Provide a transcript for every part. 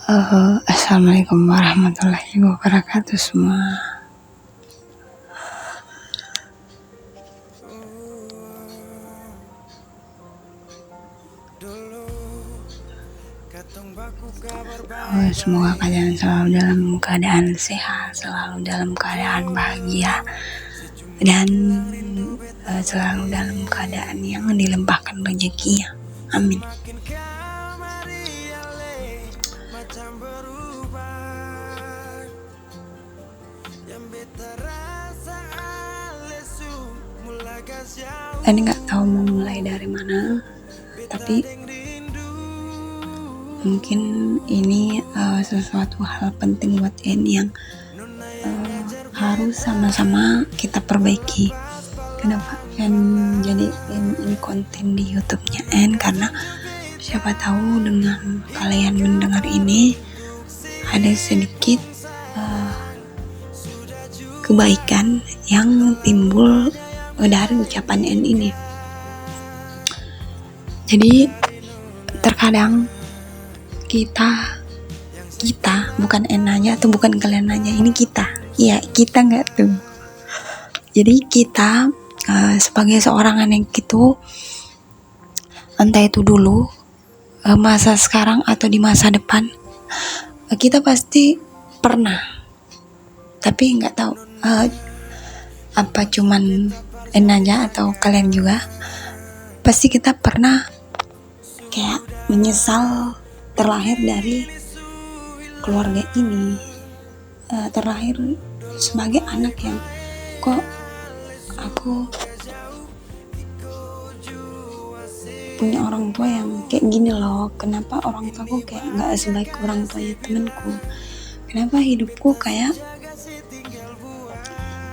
Assalamualaikum warahmatullahi wabarakatuh semua. Semoga kalian selalu dalam keadaan sehat, selalu dalam keadaan bahagia, dan selalu dalam keadaan yang dilimpahkan rezekinya. Amin. Tadi nggak tahu mau mulai dari mana, tapi mungkin ini sesuatu hal penting buat N yang harus sama-sama kita perbaiki. Kenapa N jadi ini konten di YouTube-nya N? Karena siapa tahu dengan kalian mendengar ini ada sedikit kebaikan yang timbul dari ucapan N ini. Jadi terkadang kita bukan N aja atau bukan kalian aja, ini kita nggak tuh. Jadi kita sebagai seorang anak itu, entah itu dulu masa sekarang atau di masa depan, kita pasti pernah, tapi nggak tahu apa cuman N aja atau kalian juga, pasti kita pernah kayak menyesal terlahir dari keluarga ini, terlahir sebagai anak yang kok aku punya orang tua yang kayak gini loh, kenapa orang tuaku kayak nggak sebaik orang tuanya temanku, kenapa hidupku kayak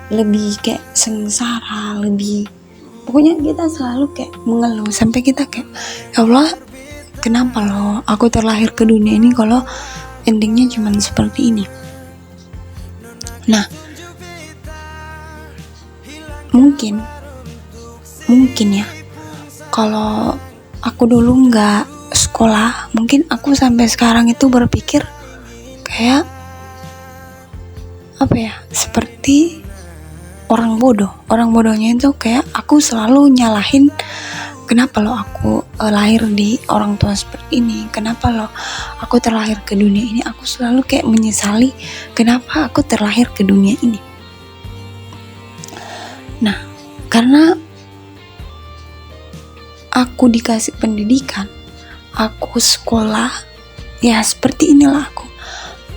lebih kayak sengsara, lebih pokoknya kita selalu kayak mengeluh sampai kita kayak, ya Allah, kenapa loh aku terlahir ke dunia ini kalau endingnya cuma seperti ini. Nah, mungkin ya, kalau aku dulu nggak sekolah, mungkin aku sampai sekarang itu berpikir kayak seperti orang bodoh. Orang bodohnya itu kayak aku selalu nyalahin, kenapa lo aku lahir di orang tua seperti ini, kenapa lo aku terlahir ke dunia ini. Aku selalu kayak menyesali kenapa aku terlahir ke dunia ini. Nah, karena aku dikasih pendidikan, aku sekolah, ya seperti inilah aku.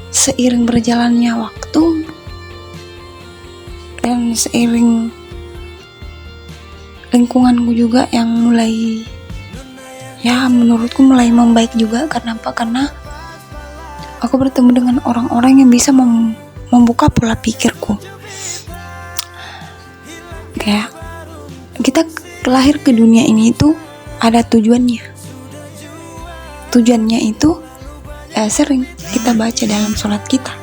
Seiring berjalannya waktu dan seiring lingkunganku juga yang mulai, ya menurutku mulai membaik juga. Kenapa? Karena aku bertemu dengan orang-orang yang bisa membuka pola pikirku. Kayak kita lahir ke dunia ini itu ada tujuannya. Tujuannya itu sering kita baca dalam sholat kita.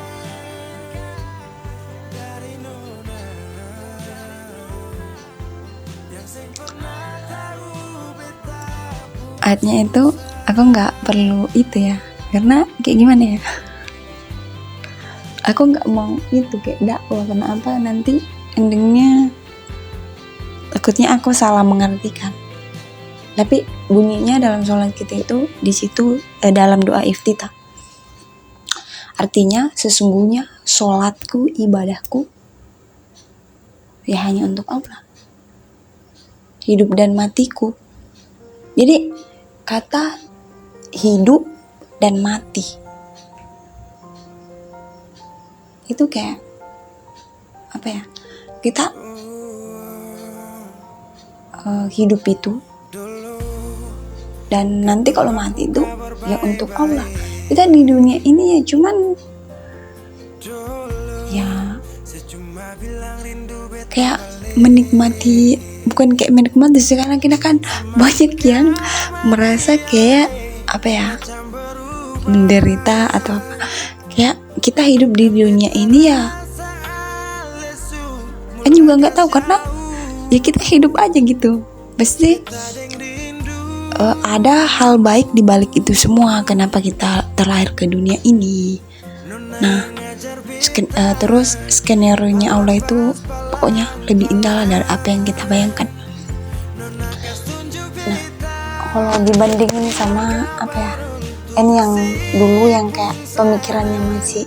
Ayatnya itu aku nggak perlu itu ya, karena kayak gimana ya, aku nggak mau itu kayak dakwah, kenapa nanti endingnya takutnya aku salah mengartikan. Tapi bunyinya dalam sholat kita itu di situ dalam doa iftitah, artinya sesungguhnya sholatku, ibadahku ya hanya untuk Allah, hidup dan matiku. Jadi kata hidup dan mati itu kayak kita hidup itu dan nanti kalau mati itu ya untuk Allah. Kita di dunia ini ya cuman ya kayak menikmati, bukan kayak menikmati, sekarang kita kan banyak yang merasa kayak menderita atau apa. Kayak kita hidup di dunia ini ya kan juga nggak tahu, karena ya kita hidup aja gitu. Pasti ada hal baik di balik itu semua. Kenapa kita terlahir ke dunia ini? Nah, terus skenario-nya Allah itu pokoknya lebih indah lah dari apa yang kita bayangkan. Nah, kalau dibandingin sama apa ya, ini yang dulu yang kayak pemikirannya masih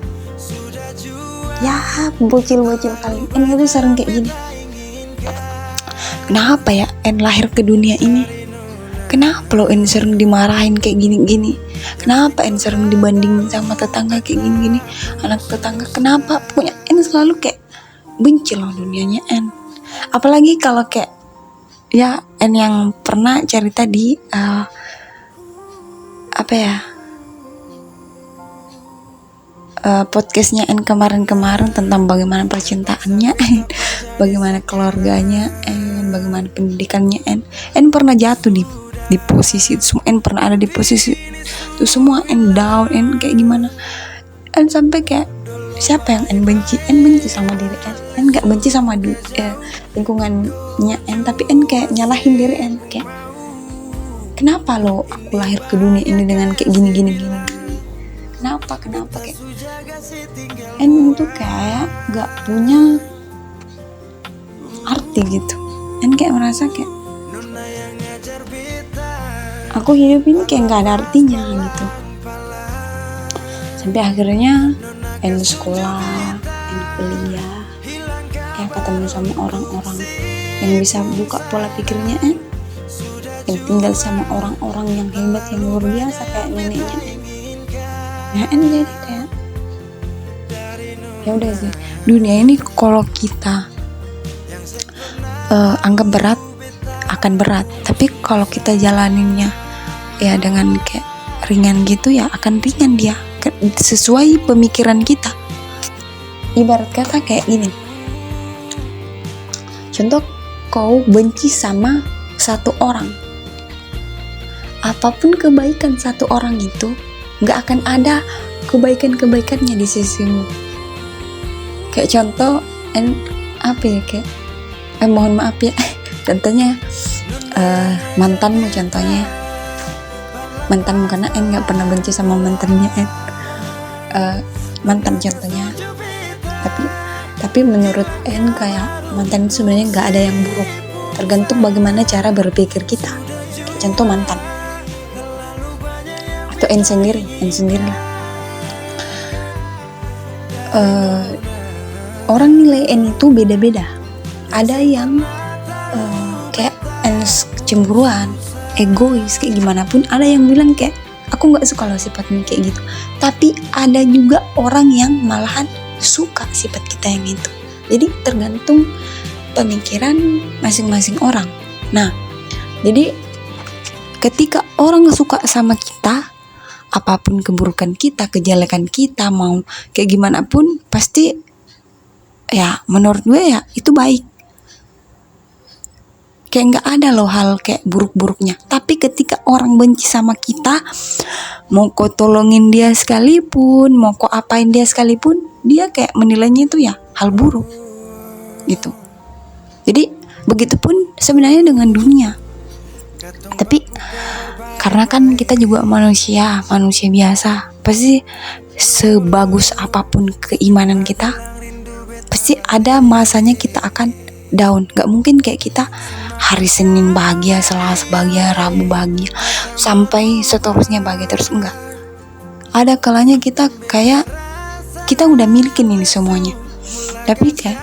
ya bocil-bocil kali, ini tuh sering kayak gini. Kenapa ya lahir ke dunia ini? Kenapa lo sering dimarahin kayak gini-gini? Kenapa sering dibandingin sama tetangga kayak gini-gini? Anak tetangga kenapa? Pokoknya selalu kayak benci loh dunianya Apalagi kalau kayak ya yang pernah cerita di podcastnya kemarin-kemarin tentang bagaimana percintaannya bagaimana keluarganya bagaimana pendidikannya pernah jatuh di posisi itu semua, pernah ada di posisi itu semua, down, kayak gimana, sampai kayak siapa yang benci sama diri nggak benci sama lingkungannya tapi kayak nyalahin diri kayak kenapa lo aku lahir ke dunia ini dengan kayak gini kenapa kayak itu kayak gak punya arti gitu, kayak merasa kayak aku hidup ini kayak gak ada artinya gitu. Sampai akhirnya sekolah, kuliah, ketemu sama orang-orang yang bisa buka pola pikirnya, yang tinggal sama orang-orang yang hebat, yang luar biasa kayak neneknya. Nah, jadi kayak ya udah sih, dunia ini kalau kita anggap berat akan berat, tapi kalau kita jalaninnya ya dengan kayak ringan gitu ya akan ringan dia sesuai pemikiran kita. Ibarat kata kayak gini, contoh kau benci sama satu orang, apapun kebaikan satu orang itu gak akan ada kebaikannya di sisimu. Kayak contoh kayak mohon maaf ya contohnya mantanmu karena gak pernah benci sama mantannya mantan contohnya, tapi menurut kayak mantan sebenarnya gak ada yang buruk, tergantung bagaimana cara berpikir kita. Kayak contoh mantan atau sendiri lah. Orang nilai itu beda-beda. Ada yang kayak cemburuan, egois, kayak gimana pun. Ada yang bilang kayak aku nggak suka loh sifatnya kayak gitu. Tapi ada juga orang yang malahan suka sifat kita yang itu. Jadi tergantung pemikiran masing-masing orang. Nah, jadi ketika orang suka sama kita, apapun keburukan kita, kejelekan kita, mau kayak gimana pun, pasti ya menurut gue ya itu baik. Kayak nggak ada loh hal kayak buruk-buruknya. Tapi ketika orang benci sama kita, mau kau tolongin dia sekalipun, mau kau apain dia sekalipun, dia kayak menilainya itu ya hal buruk gitu. Jadi begitupun sebenarnya dengan dunia. Tapi karena kan kita juga manusia biasa, pasti sebagus apapun keimanan kita, pasti ada masanya kita akan down. Gak mungkin kayak kita hari Senin bahagia, Selasa bahagia, Rabu bahagia, sampai seterusnya bahagia terus, enggak. Ada kalanya kita kayak kita udah milikin ini semuanya, tapi kayak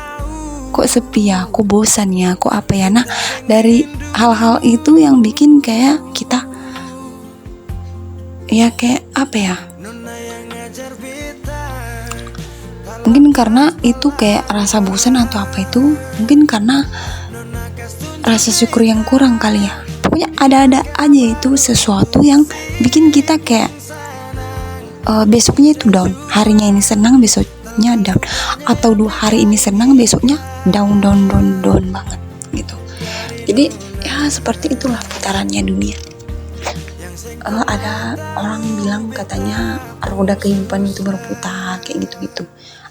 kok sepi ya, kok bosan ya, kok apa ya. Nah, dari hal-hal itu yang bikin kayak kita ya kayak apa ya, mungkin karena itu kayak rasa bosan atau apa itu, mungkin karena rasa syukur yang kurang kali ya. Pokoknya ada-ada aja itu sesuatu yang bikin kita kayak besoknya itu down. Harinya ini senang, besoknya down. Atau 2 hari ini senang, besoknya down banget gitu. Jadi ya seperti itulah putarannya dunia. Ada orang bilang katanya roda kehidupan itu berputar kayak gitu-gitu.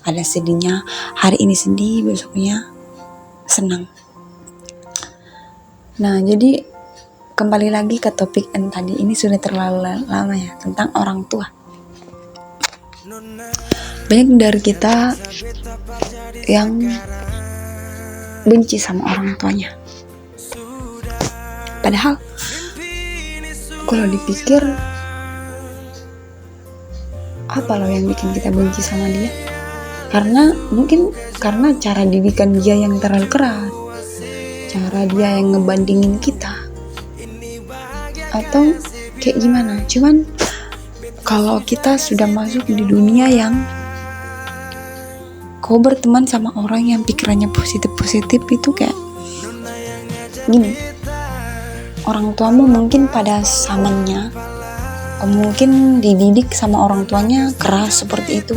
Ada sedihnya, hari ini sedih, besoknya senang. Nah, jadi kembali lagi ke topik yang tadi, ini sudah terlalu lama ya, tentang orang tua. Banyak dari kita yang benci sama orang tuanya, padahal kalau dipikir, apa loh yang bikin kita benci sama dia? Mungkin karena cara didikan dia yang terlalu keras, cara dia yang ngebandingin kita, atau kayak gimana. Cuman kalau kita sudah masuk di dunia yang kau berteman sama orang yang pikirannya positif itu kayak gini, orang tuamu mungkin pada zamannya mungkin dididik sama orang tuanya keras seperti itu,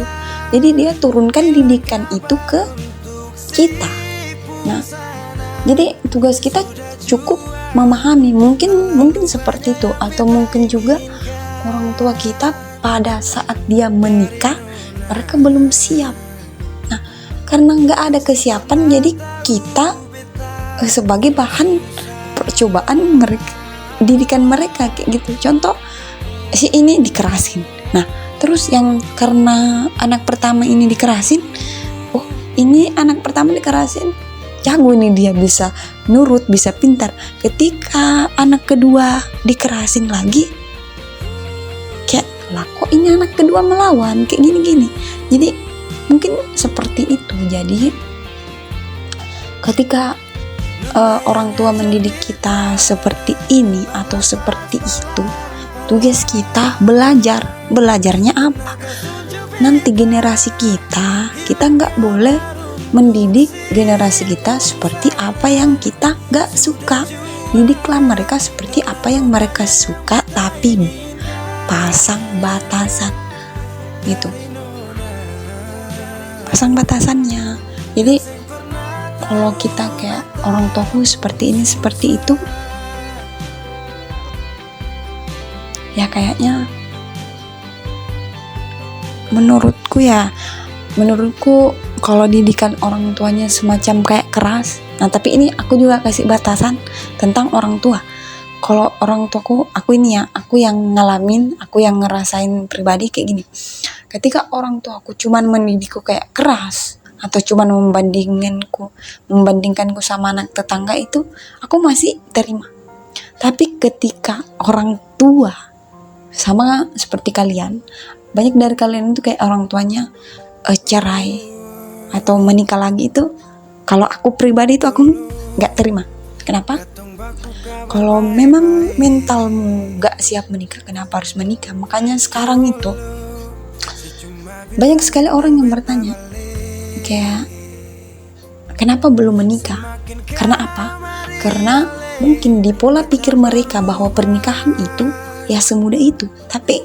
jadi dia turunkan didikan itu ke kita. Nah, jadi tugas kita cukup memahami, mungkin seperti itu. Atau mungkin juga orang tua kita pada saat dia menikah, mereka belum siap. Nah, karena nggak ada kesiapan, jadi kita sebagai bahan percobaan mereka, didikan mereka kayak gitu. Contoh, si ini dikerasin. Nah, terus yang karena anak pertama ini dikerasin, oh ini anak pertama dikerasin, jago nih dia, bisa nurut, bisa pintar. Ketika anak kedua dikerasin lagi, kayak lah kok ini anak kedua melawan, kayak gini-gini. Jadi mungkin seperti itu. Jadi ketika orang tua mendidik kita seperti ini atau seperti itu, tugas kita belajarnya apa? Nanti generasi kita nggak boleh mendidik generasi kita seperti apa yang kita nggak suka. Didiklah mereka seperti apa yang mereka suka, tapi pasang batasan gitu, pasang batasannya. Jadi kalau kita kayak orang tuaku seperti ini seperti itu, ya kayaknya menurutku kalau didikan orang tuanya semacam kayak keras. Nah, tapi ini aku juga kasih batasan tentang orang tua. Kalau orang tuaku, aku yang ngalamin, aku yang ngerasain pribadi kayak gini. Ketika orang tuaku cuman mendidikku kayak keras, atau cuman membandingkanku sama anak tetangga, itu aku masih terima. Tapi ketika orang tua sama seperti kalian, banyak dari kalian itu kayak orang tuanya cerai atau menikah lagi, itu kalau aku pribadi itu aku nggak terima. Kenapa? Kalau memang mentalmu nggak siap menikah, kenapa harus menikah? Makanya sekarang itu banyak sekali orang yang bertanya kayak kenapa belum menikah? Karena apa? Karena mungkin di pola pikir mereka bahwa pernikahan itu ya semudah itu, tapi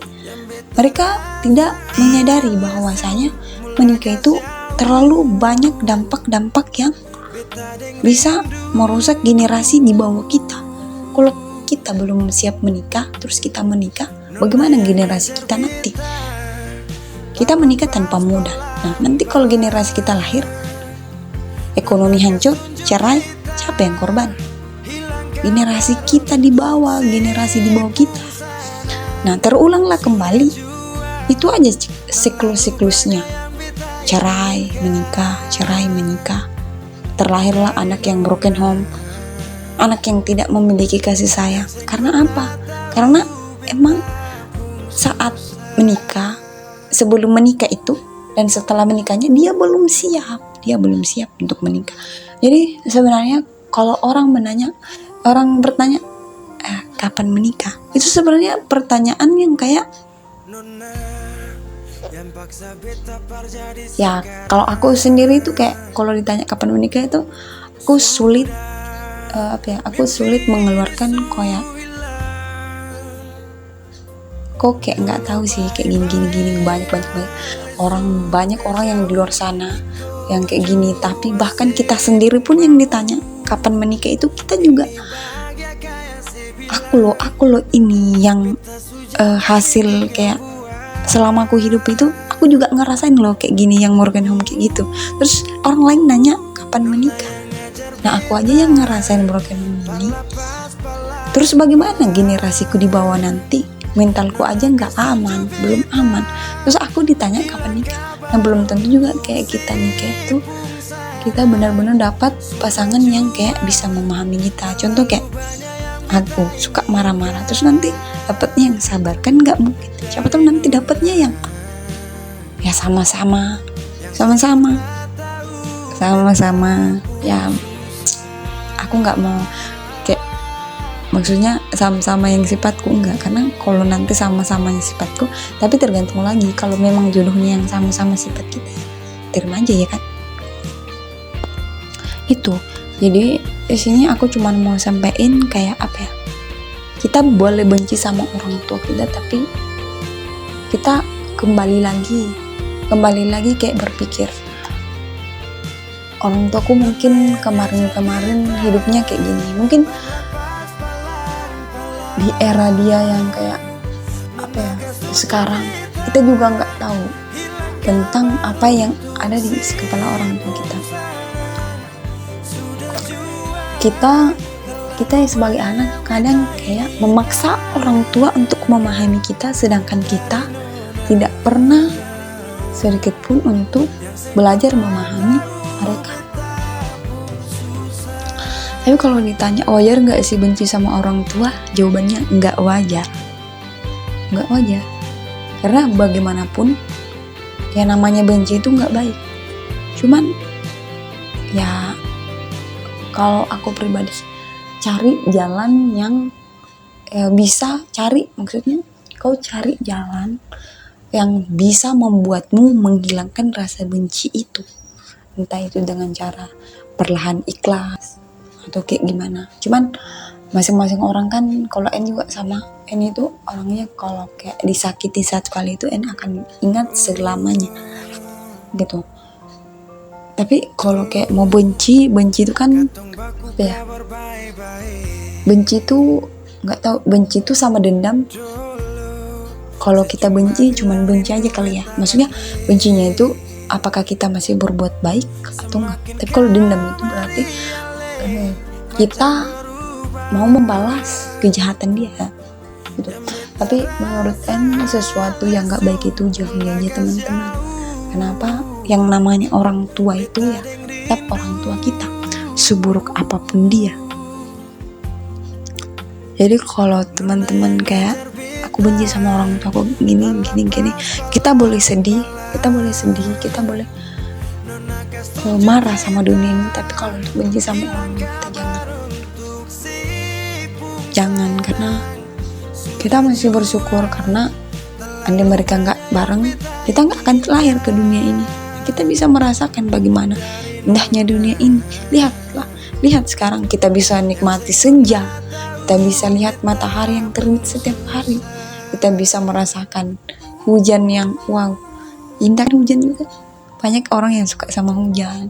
mereka tidak menyadari bahwasanya menikah itu terlalu banyak dampak-dampak yang bisa merusak generasi di bawah kita. Kalau kita belum siap menikah, terus kita menikah, bagaimana generasi kita nanti? Kita menikah tanpa modal. Nah, nanti kalau generasi kita lahir, ekonomi hancur, cerai, siapa yang korban? Generasi kita di bawah, generasi di bawah kita. Nah, terulanglah kembali. Itu aja siklus-siklusnya. Cerai, menikah. Terlahirlah anak yang broken home. Anak yang tidak memiliki kasih sayang. Karena apa? Karena emang saat menikah, sebelum menikah itu dan setelah menikahnya dia belum siap untuk menikah. Jadi sebenarnya kalau orang bertanya kapan menikah, itu sebenarnya pertanyaan yang kayak ya, kalau aku sendiri itu kayak kalau ditanya kapan menikah itu aku sulit mengeluarkan kok kayak nggak tahu sih, kayak gini banyak orang yang di luar sana yang kayak gini. Tapi bahkan kita sendiri pun yang ditanya kapan menikah itu kita juga aku loh ini yang hasil kayak selama aku hidup itu aku juga ngerasain loh kayak gini, yang broken home kayak gitu. Terus orang lain nanya kapan menikah, nah aku aja yang ngerasain broken home ini Terus bagaimana generasiku di bawah nanti? Mentalku aja nggak aman, belum aman. Terus aku ditanya kapan nikah? Nah belum tentu juga kayak kita nikah itu kita benar-benar dapat pasangan yang kayak bisa memahami kita. Contoh kayak aku suka marah-marah, terus nanti dapatnya yang sabar, kan nggak mungkin. Siapa tahu nanti dapatnya yang ya sama-sama ya. Aku nggak mau kayak maksudnya sama-sama yang sifatku, enggak, karena kalau nanti sama-sama yang sifatku, tapi tergantung lagi kalau memang jodohnya yang sama-sama sifat kita, terima aja ya kan. Itu jadi di sini aku cuma mau sampein kayak apa ya, kita boleh benci sama orang tua kita, tapi kita kembali lagi kayak berpikir, orang tuaku mungkin kemarin hidupnya kayak gini, mungkin di era dia yang kayak apa ya sekarang, kita juga nggak tahu tentang apa yang ada di kepala orang tua kita. Kita sebagai anak kadang kayak memaksa orang tua untuk memahami kita, sedangkan kita tidak pernah sedikit pun untuk belajar memahami mereka. Tapi kalau ditanya wajar nggak sih benci sama orang tua, jawabannya nggak wajar. Karena bagaimanapun ya namanya benci itu nggak baik. Cuman ya kalau aku pribadi cari jalan yang kau cari jalan yang bisa membuatmu menghilangkan rasa benci itu, entah itu dengan cara perlahan ikhlas atau kayak gimana. Cuman masing-masing orang kan, kalau N juga sama, N itu orangnya kalau kayak disakiti satu kali itu N akan ingat selamanya gitu. Tapi kalau kayak mau benci itu kan apa ya, benci itu nggak tahu, benci itu sama dendam. Kalau kita benci cuman benci aja kali ya, maksudnya bencinya itu apakah kita masih berbuat baik atau enggak. Tapi kalau dendam itu berarti kita mau membalas kejahatan dia gitu. Tapi menurut N sesuatu yang nggak baik itu jauhi aja teman-teman. Kenapa? Yang namanya orang tua itu ya tetap orang tua kita, seburuk apapun dia. Jadi kalau teman-teman kayak aku benci sama orang tua aku gini, kita boleh sedih, kita boleh marah sama dunia ini. Tapi kalau untuk benci sama orang tua kita jangan, karena kita masih bersyukur karena andai mereka nggak bareng, kita nggak akan lahir ke dunia ini. Kita bisa merasakan bagaimana indahnya dunia ini. Lihat sekarang kita bisa nikmati senja, kita bisa lihat matahari yang terbit setiap hari, kita bisa merasakan hujan yang wow, indah hujan juga. Banyak orang yang suka sama hujan.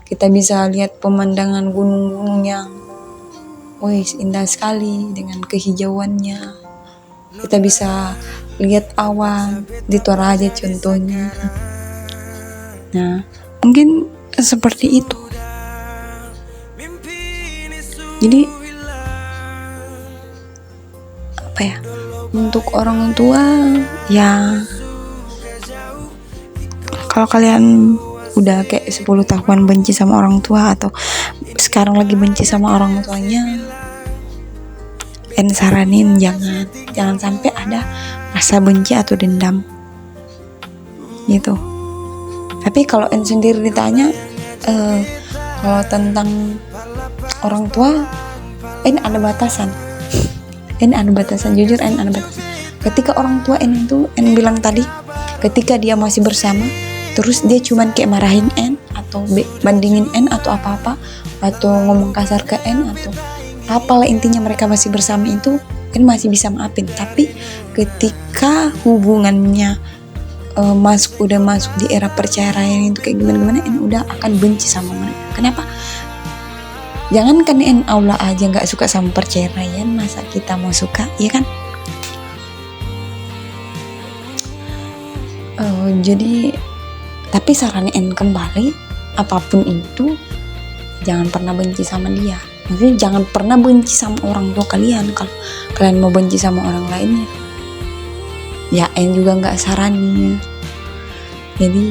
Kita bisa lihat pemandangan gunung-gunung yang indah sekali dengan kehijauannya. Kita bisa lihat awan di Toraja contohnya. Nah, mungkin seperti itu. Jadi apa ya, untuk orang tua ya, kalau kalian udah kayak 10 tahun benci sama orang tua atau sekarang lagi benci sama orang tuanya, saranin jangan sampai ada rasa benci atau dendam gitu. Tapi kalau sendiri ditanya kalau tentang orang tua, ada batasan. Jujur ada batasan. Ketika orang tua itu bilang tadi, ketika dia masih bersama, terus dia cuman kayak marahin atau bandingin atau apa-apa, atau ngomong kasar ke atau apalah, intinya mereka masih bersama itu masih bisa maafin. Tapi ketika hubungannya udah masuk di era perceraian itu kayak gimana udah akan benci sama mereka. Kenapa? Jangankan Allah aja nggak suka sama perceraian, masa kita mau suka, ya kan? Jadi tapi saran kembali, apapun itu jangan pernah benci sama dia. Maksudnya jangan pernah benci sama orang tua kalian. Kalau kalian mau benci sama orang lainnya, ya En juga nggak saranin. Jadi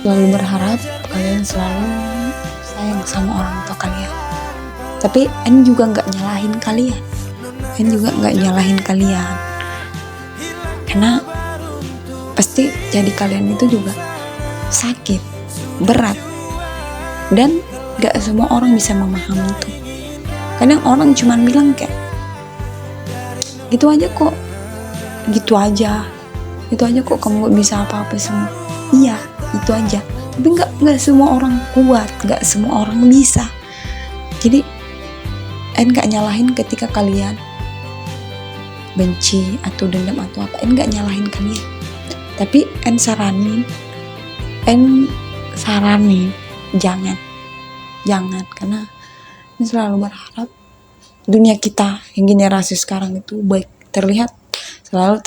selalu berharap kalian selalu sayang sama orang tua kalian. Tapi En juga nggak nyalahin kalian. Karena pasti jadi kalian itu juga sakit, berat, dan gak semua orang bisa memahami itu. Kadang orang cuma bilang kayak gitu aja kok kamu gak bisa apa-apa semua. Iya, itu aja. Tapi gak semua orang kuat, gak semua orang bisa. Jadi En gak nyalahin ketika kalian benci atau dendam atau apa. En gak nyalahin kalian, tapi En saranin jangan, karena En selalu berharap dunia kita yang generasi sekarang itu baik, selalu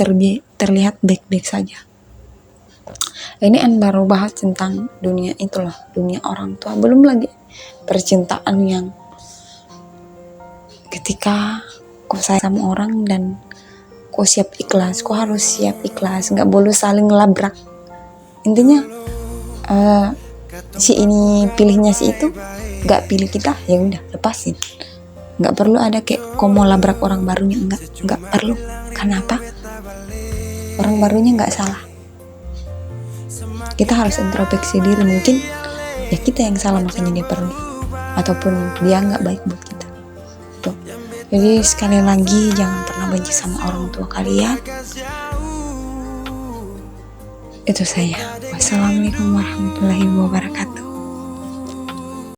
terlihat baik-baik saja. Ini En baru bahas tentang dunia itu loh, dunia orang tua, belum lagi percintaan yang ketika kau sayang sama orang dan kau harus siap ikhlas, nggak boleh saling labrak. Intinya si ini pilihnya si itu, nggak pilih kita, ya udah lepasin. Nggak perlu ada kayak kau mau labrak orang barunya, nggak perlu. Kenapa? Orang barunya nggak salah. Kita harus introspeksi diri, mungkin ya kita yang salah makanya dia pergi, ataupun dia nggak baik buat kita. Tuh. Jadi sekali lagi jangan pernah benci sama orang tua kalian. Itu saya. Wassalamualaikum warahmatullahi wabarakatuh.